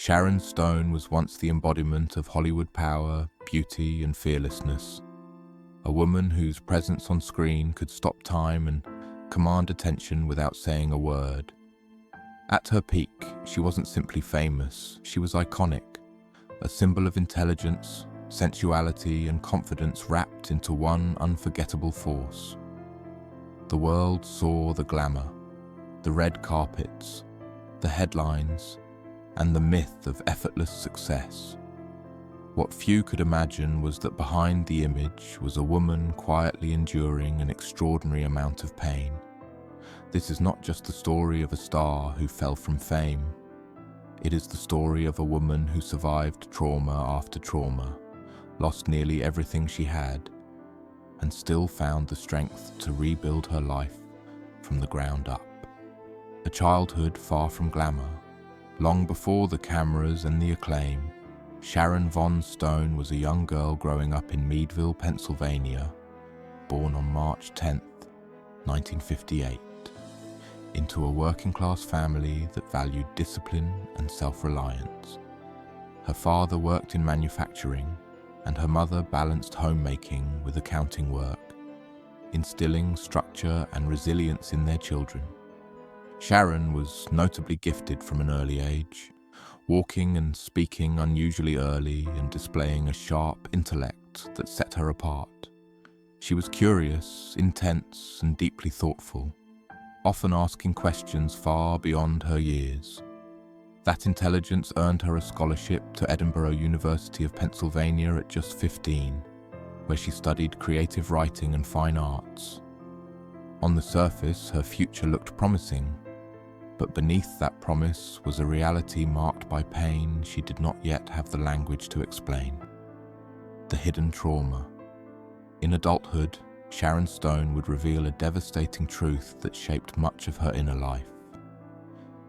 Sharon Stone was once the embodiment of Hollywood power, beauty, and fearlessness. A woman whose presence on screen could stop time and command attention without saying a word. At her peak, she wasn't simply famous, she was iconic, a symbol of intelligence, sensuality, and confidence wrapped into one unforgettable force. The world saw the glamour, the red carpets, the headlines, and the myth of effortless success. What few could imagine was that behind the image was a woman quietly enduring an extraordinary amount of pain. This is not just the story of a star who fell from fame. It is the story of a woman who survived trauma after trauma, lost nearly everything she had, and still found the strength to rebuild her life from the ground up. A childhood far from glamour. Long before the cameras and the acclaim, Sharon Von Stone was a young girl growing up in Meadville, Pennsylvania, born on March 10, 1958, into a working-class family that valued discipline and self-reliance. Her father worked in manufacturing, and her mother balanced homemaking with accounting work, instilling structure and resilience in their children. Sharon was notably gifted from an early age, walking and speaking unusually early and displaying a sharp intellect that set her apart. She was curious, intense, and deeply thoughtful, often asking questions far beyond her years. That intelligence earned her a scholarship to Edinburgh University of Pennsylvania at just 15, where she studied creative writing and fine arts. On the surface, her future looked promising, but beneath that promise was a reality marked by pain she did not yet have the language to explain. The hidden trauma. In adulthood, Sharon Stone would reveal a devastating truth that shaped much of her inner life.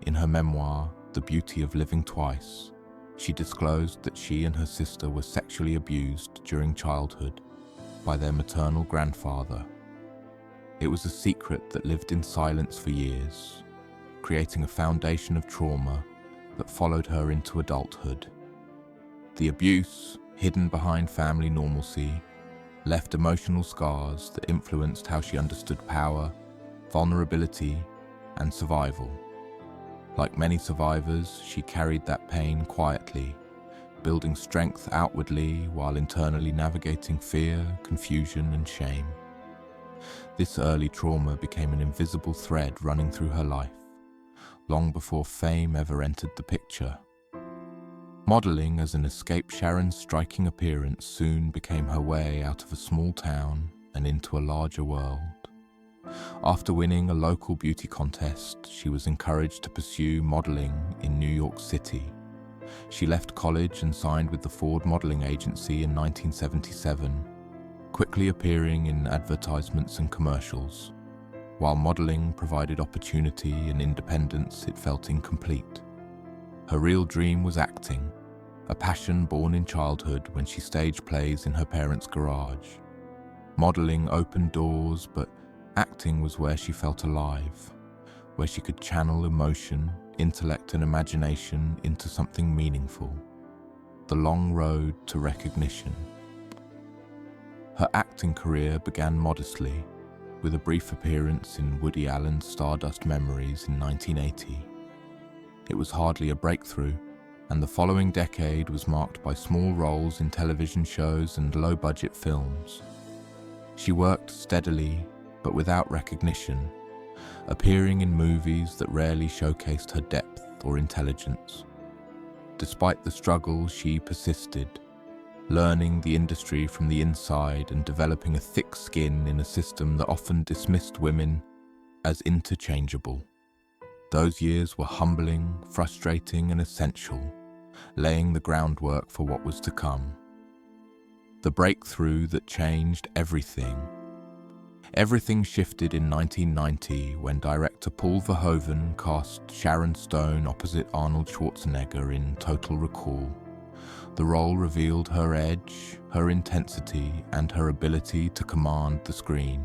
In her memoir, The Beauty of Living Twice, she disclosed that she and her sister were sexually abused during childhood by their maternal grandfather. It was a secret that lived in silence for years, creating a foundation of trauma that followed her into adulthood. The abuse, hidden behind family normalcy, left emotional scars that influenced how she understood power, vulnerability, and survival. Like many survivors, she carried that pain quietly, building strength outwardly while internally navigating fear, confusion, and shame. This early trauma became an invisible thread running through her life, long before fame ever entered the picture. Modeling as an escape, Sharon's striking appearance soon became her way out of a small town and into a larger world. After winning a local beauty contest, she was encouraged to pursue modeling in New York City. She left college and signed with the Ford Modeling Agency in 1977, quickly appearing in advertisements and commercials. While modeling provided opportunity and independence, it felt incomplete. Her real dream was acting, a passion born in childhood when she staged plays in her parents' garage. Modeling opened doors, but acting was where she felt alive, where she could channel emotion, intellect, and imagination into something meaningful. The long road to recognition. Her acting career began modestly, with a brief appearance in Woody Allen's Stardust Memories in 1980. It was hardly a breakthrough, and the following decade was marked by small roles in television shows and low-budget films. She worked steadily, but without recognition, appearing in movies that rarely showcased her depth or intelligence. Despite the struggle, she persisted, learning the industry from the inside and developing a thick skin in a system that often dismissed women as interchangeable. Those years were humbling, frustrating, and essential, laying the groundwork for what was to come. The breakthrough that changed everything. Everything shifted in 1990 when director Paul Verhoeven cast Sharon Stone opposite Arnold Schwarzenegger in Total Recall. The role revealed her edge, her intensity, and her ability to command the screen.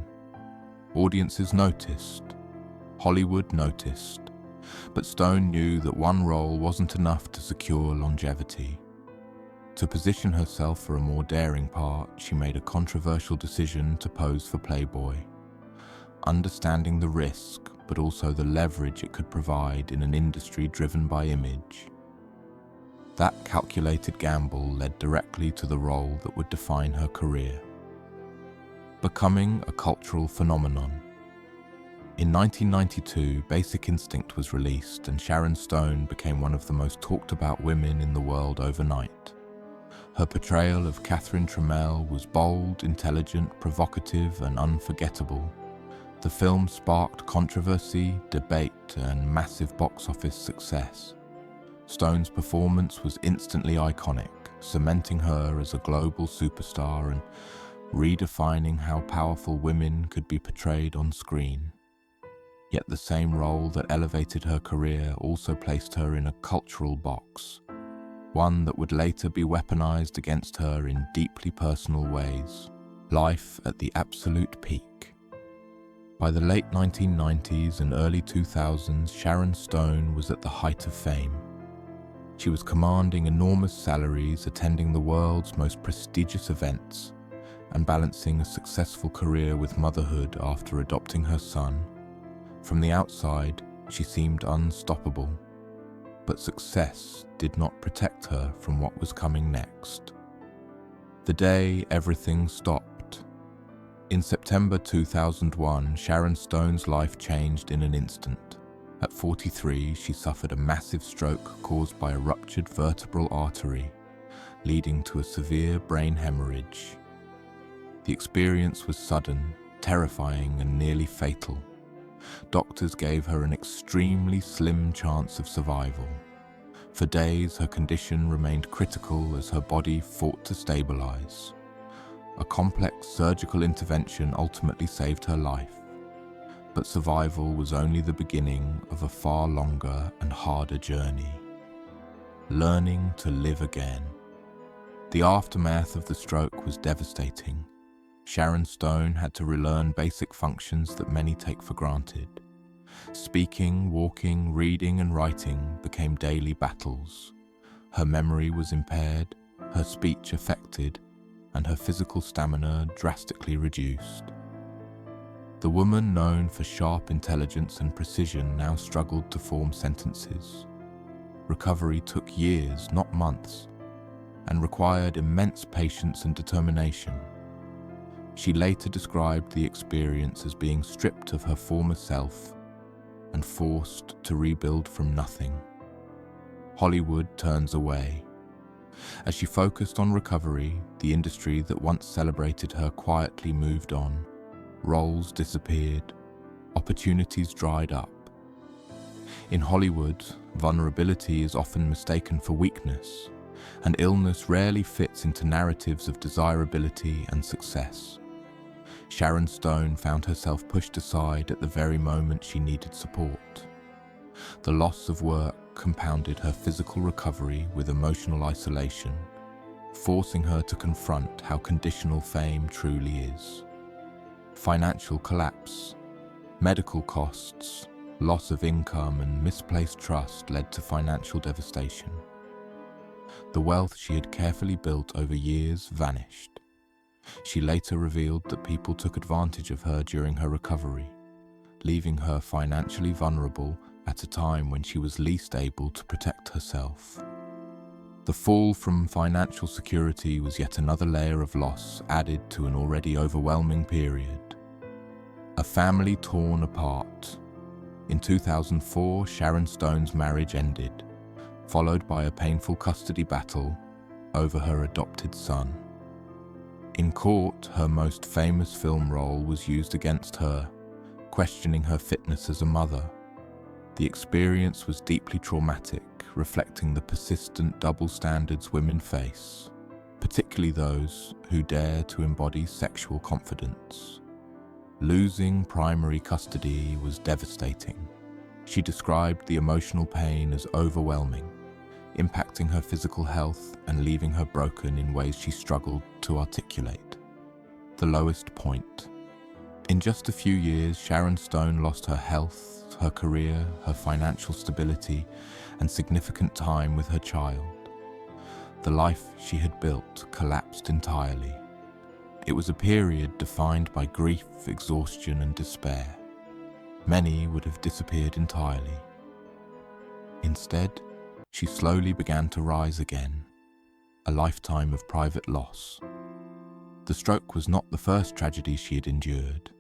Audiences noticed. Hollywood noticed. But Stone knew that one role wasn't enough to secure longevity. To position herself for a more daring part, she made a controversial decision to pose for Playboy, understanding the risk, but also the leverage it could provide in an industry driven by image. That calculated gamble led directly to the role that would define her career, becoming a cultural phenomenon. In 1992, Basic Instinct was released, and Sharon Stone became one of the most talked about women in the world overnight. Her portrayal of Catherine Trammell was bold, intelligent, provocative, and unforgettable. The film sparked controversy, debate, and massive box office success. Stone's performance was instantly iconic, cementing her as a global superstar and redefining how powerful women could be portrayed on screen. Yet the same role that elevated her career also placed her in a cultural box, one that would later be weaponized against her in deeply personal ways. Life at the absolute peak. By the late 1990s and early 2000s, Sharon Stone was at the height of fame. She was commanding enormous salaries, attending the world's most prestigious events, and balancing a successful career with motherhood after adopting her son. From the outside, she seemed unstoppable, but success did not protect her from what was coming next. The day everything stopped. In September 2001, Sharon Stone's life changed in an instant. At 43, she suffered a massive stroke caused by a ruptured vertebral artery, leading to a severe brain hemorrhage. The experience was sudden, terrifying, and nearly fatal. Doctors gave her an extremely slim chance of survival. For days, her condition remained critical as her body fought to stabilize. A complex surgical intervention ultimately saved her life, but survival was only the beginning of a far longer and harder journey. Learning to live again. The aftermath of the stroke was devastating. Sharon Stone had to relearn basic functions that many take for granted. Speaking, walking, reading, and writing became daily battles. Her memory was impaired, her speech affected, and her physical stamina drastically reduced. The woman known for sharp intelligence and precision now struggled to form sentences. Recovery took years, not months, and required immense patience and determination. She later described the experience as being stripped of her former self and forced to rebuild from nothing. Hollywood turns away. As she focused on recovery, the industry that once celebrated her quietly moved on. Roles disappeared, opportunities dried up. In Hollywood, vulnerability is often mistaken for weakness, and illness rarely fits into narratives of desirability and success. Sharon Stone found herself pushed aside at the very moment she needed support. The loss of work compounded her physical recovery with emotional isolation, forcing her to confront how conditional fame truly is. Financial collapse, medical costs, loss of income, and misplaced trust led to financial devastation. The wealth she had carefully built over years vanished. She later revealed that people took advantage of her during her recovery, leaving her financially vulnerable at a time when she was least able to protect herself. The fall from financial security was yet another layer of loss added to an already overwhelming period. A family torn apart. In 2004, Sharon Stone's marriage ended, followed by a painful custody battle over her adopted son. In court, her most famous film role was used against her, questioning her fitness as a mother. The experience was deeply traumatic, reflecting the persistent double standards women face, particularly those who dare to embody sexual confidence. Losing primary custody was devastating. She described the emotional pain as overwhelming, impacting her physical health and leaving her broken in ways she struggled to articulate. The lowest point. In just a few years, Sharon Stone lost her health, her career, her financial stability, and significant time with her child. The life she had built collapsed entirely. It was a period defined by grief, exhaustion, and despair. Many would have disappeared entirely. Instead, she slowly began to rise again, a lifetime of private loss. The stroke was not the first tragedy she had endured.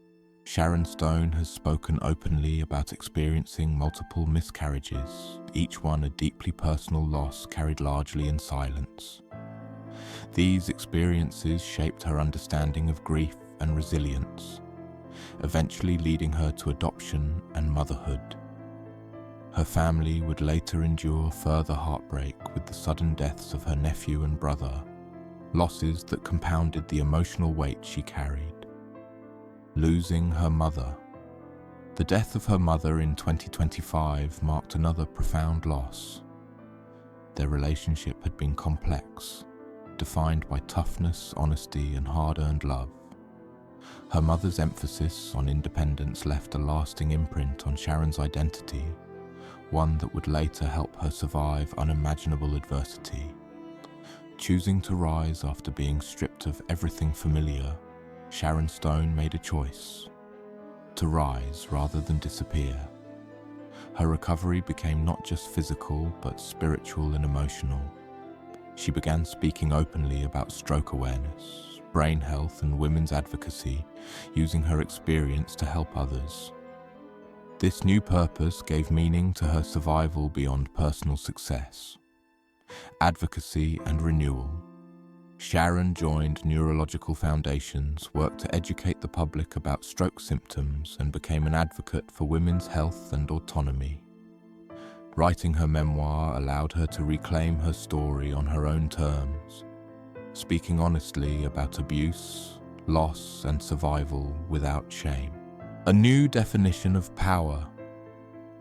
Sharon Stone has spoken openly about experiencing multiple miscarriages, each one a deeply personal loss carried largely in silence. These experiences shaped her understanding of grief and resilience, eventually leading her to adoption and motherhood. Her family would later endure further heartbreak with the sudden deaths of her nephew and brother, losses that compounded the emotional weight she carried. Losing her mother. The death of her mother in 2025 marked another profound loss. Their relationship had been complex, defined by toughness, honesty, and hard-earned love. Her mother's emphasis on independence left a lasting imprint on Sharon's identity, one that would later help her survive unimaginable adversity. Choosing to rise after being stripped of everything familiar, Sharon Stone made a choice: to rise rather than disappear. Her recovery became not just physical, but spiritual and emotional. She began speaking openly about stroke awareness, brain health, and women's advocacy, using her experience to help others. This new purpose gave meaning to her survival beyond personal success. Advocacy and renewal. Sharon joined neurological foundations, worked to educate the public about stroke symptoms, and became an advocate for women's health and autonomy. Writing her memoir allowed her to reclaim her story on her own terms, speaking honestly about abuse, loss, and survival without shame. A new definition of power.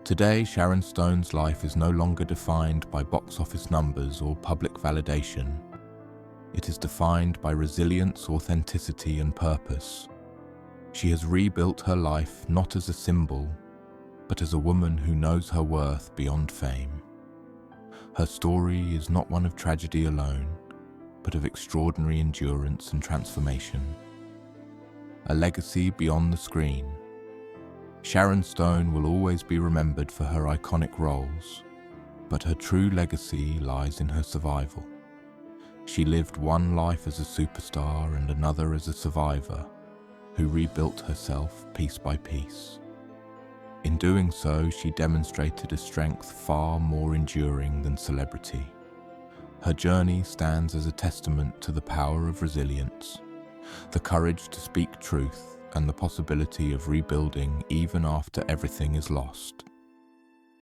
Today, Sharon Stone's life is no longer defined by box office numbers or public validation. It is defined by resilience, authenticity, and purpose. She has rebuilt her life not as a symbol, but as a woman who knows her worth beyond fame. Her story is not one of tragedy alone, but of extraordinary endurance and transformation. A legacy beyond the screen. Sharon Stone will always be remembered for her iconic roles, but her true legacy lies in her survival. She lived one life as a superstar and another as a survivor, who rebuilt herself piece by piece. In doing so, she demonstrated a strength far more enduring than celebrity. Her journey stands as a testament to the power of resilience, the courage to speak truth, and the possibility of rebuilding even after everything is lost.